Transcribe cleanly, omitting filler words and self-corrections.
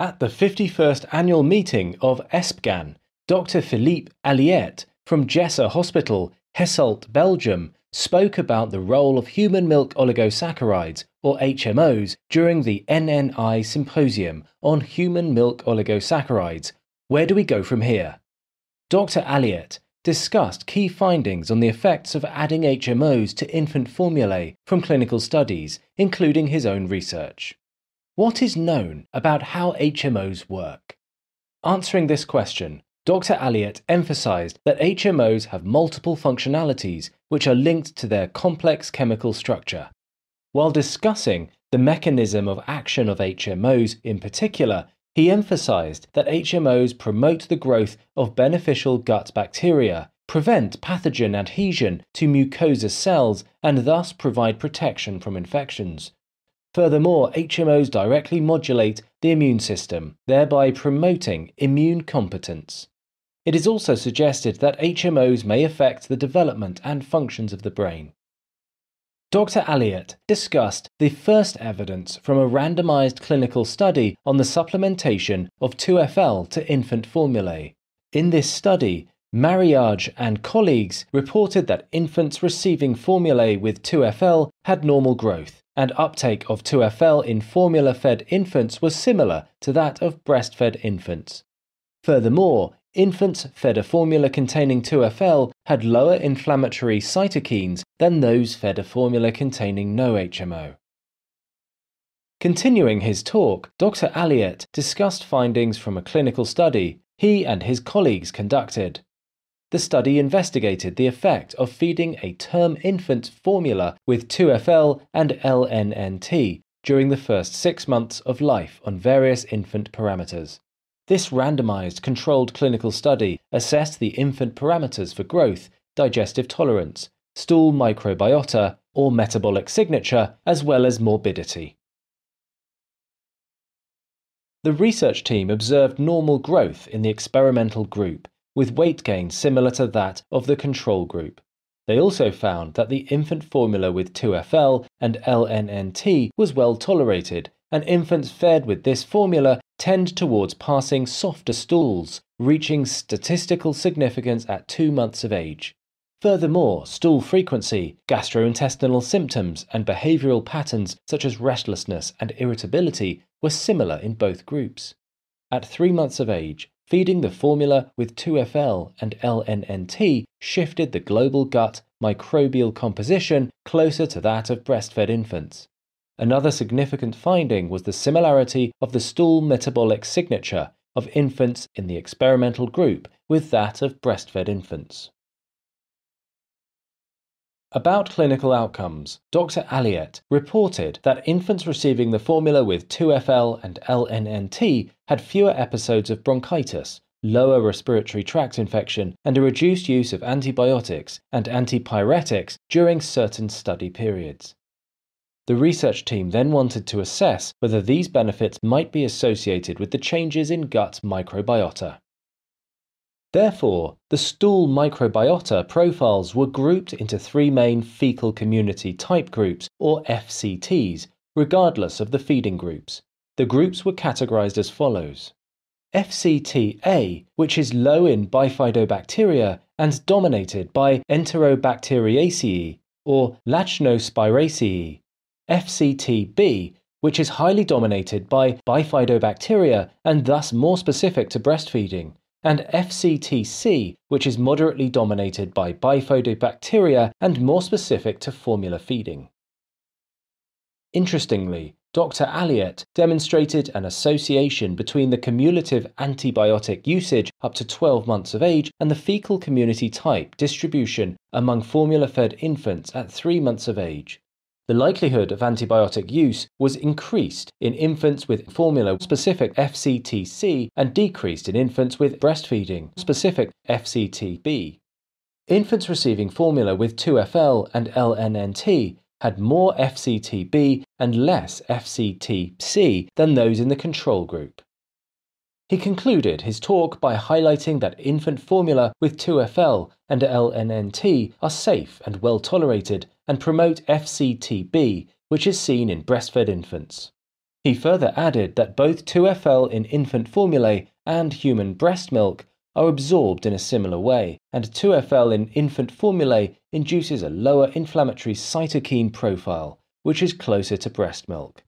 At the 51st annual meeting of ESPGHAN, Dr. Philippe Alliet from Jesse Hospital, Hasselt, Belgium, spoke about the role of human milk oligosaccharides, or HMOs, during the NNI Symposium on Human Milk Oligosaccharides. Where do we go from here? Dr. Alliet discussed key findings on the effects of adding HMOs to infant formulae from clinical studies, including his own research. What is known about how HMOs work? Answering this question, Dr. Alliet emphasized that HMOs have multiple functionalities which are linked to their complex chemical structure. While discussing the mechanism of action of HMOs in particular, he emphasized that HMOs promote the growth of beneficial gut bacteria, prevent pathogen adhesion to mucosa cells, and thus provide protection from infections. Furthermore, HMOs directly modulate the immune system, thereby promoting immune competence. It is also suggested that HMOs may affect the development and functions of the brain. Dr. Alliet discussed the first evidence from a randomized clinical study on the supplementation of 2FL to infant formulae. In this study, Mariage and colleagues reported that infants receiving formulae with 2FL had normal growth, and uptake of 2FL in formula-fed infants was similar to that of breastfed infants. Furthermore, infants fed a formula containing 2FL had lower inflammatory cytokines than those fed a formula containing no HMO. Continuing his talk, Dr. Alliet discussed findings from a clinical study he and his colleagues conducted. The study investigated the effect of feeding a term infant formula with 2FL and LNnT during the first 6 months of life on various infant parameters. This randomized controlled clinical study assessed the infant parameters for growth, digestive tolerance, stool microbiota, or metabolic signature, as well as morbidity. The research team observed normal growth in the experimental group, with weight gain similar to that of the control group. They also found that the infant formula with 2FL and LNnT was well tolerated, and infants fed with this formula tend towards passing softer stools, reaching statistical significance at 2 months of age. Furthermore, stool frequency, gastrointestinal symptoms, and behavioral patterns such as restlessness and irritability were similar in both groups. At 3 months of age, feeding the formula with 2FL and LNnT shifted the global gut microbial composition closer to that of breastfed infants. Another significant finding was the similarity of the stool metabolic signature of infants in the experimental group with that of breastfed infants. About clinical outcomes, Dr. Alliet reported that infants receiving the formula with 2FL and LNnT had fewer episodes of bronchitis, lower respiratory tract infection, and a reduced use of antibiotics and antipyretics during certain study periods. The research team then wanted to assess whether these benefits might be associated with the changes in gut microbiota. Therefore, the stool microbiota profiles were grouped into 3 main Fecal Community Type groups, or FCTs, regardless of the feeding groups. The groups were categorized as follows. FCT-A, which is low in bifidobacteria and dominated by Enterobacteriaceae, or Lachnospiraceae. FCT-B, which is highly dominated by bifidobacteria and thus more specific to breastfeeding, and FCT-C, which is moderately dominated by bifidobacteria and more specific to formula feeding. Interestingly, Dr. Alliet demonstrated an association between the cumulative antibiotic usage up to 12 months of age and the fecal community type distribution among formula-fed infants at 3 months of age. The likelihood of antibiotic use was increased in infants with formula-specific FCT-C and decreased in infants with breastfeeding-specific FCT-B. Infants receiving formula with 2FL and LNnT had more FCT-B and less FCT-C than those in the control group. He concluded his talk by highlighting that infant formula with 2FL and LNnT are safe and well tolerated and promote FCT-B, which is seen in breastfed infants. He further added that both 2FL in infant formulae and human breast milk are absorbed in a similar way, and 2FL in infant formulae induces a lower inflammatory cytokine profile, which is closer to breast milk.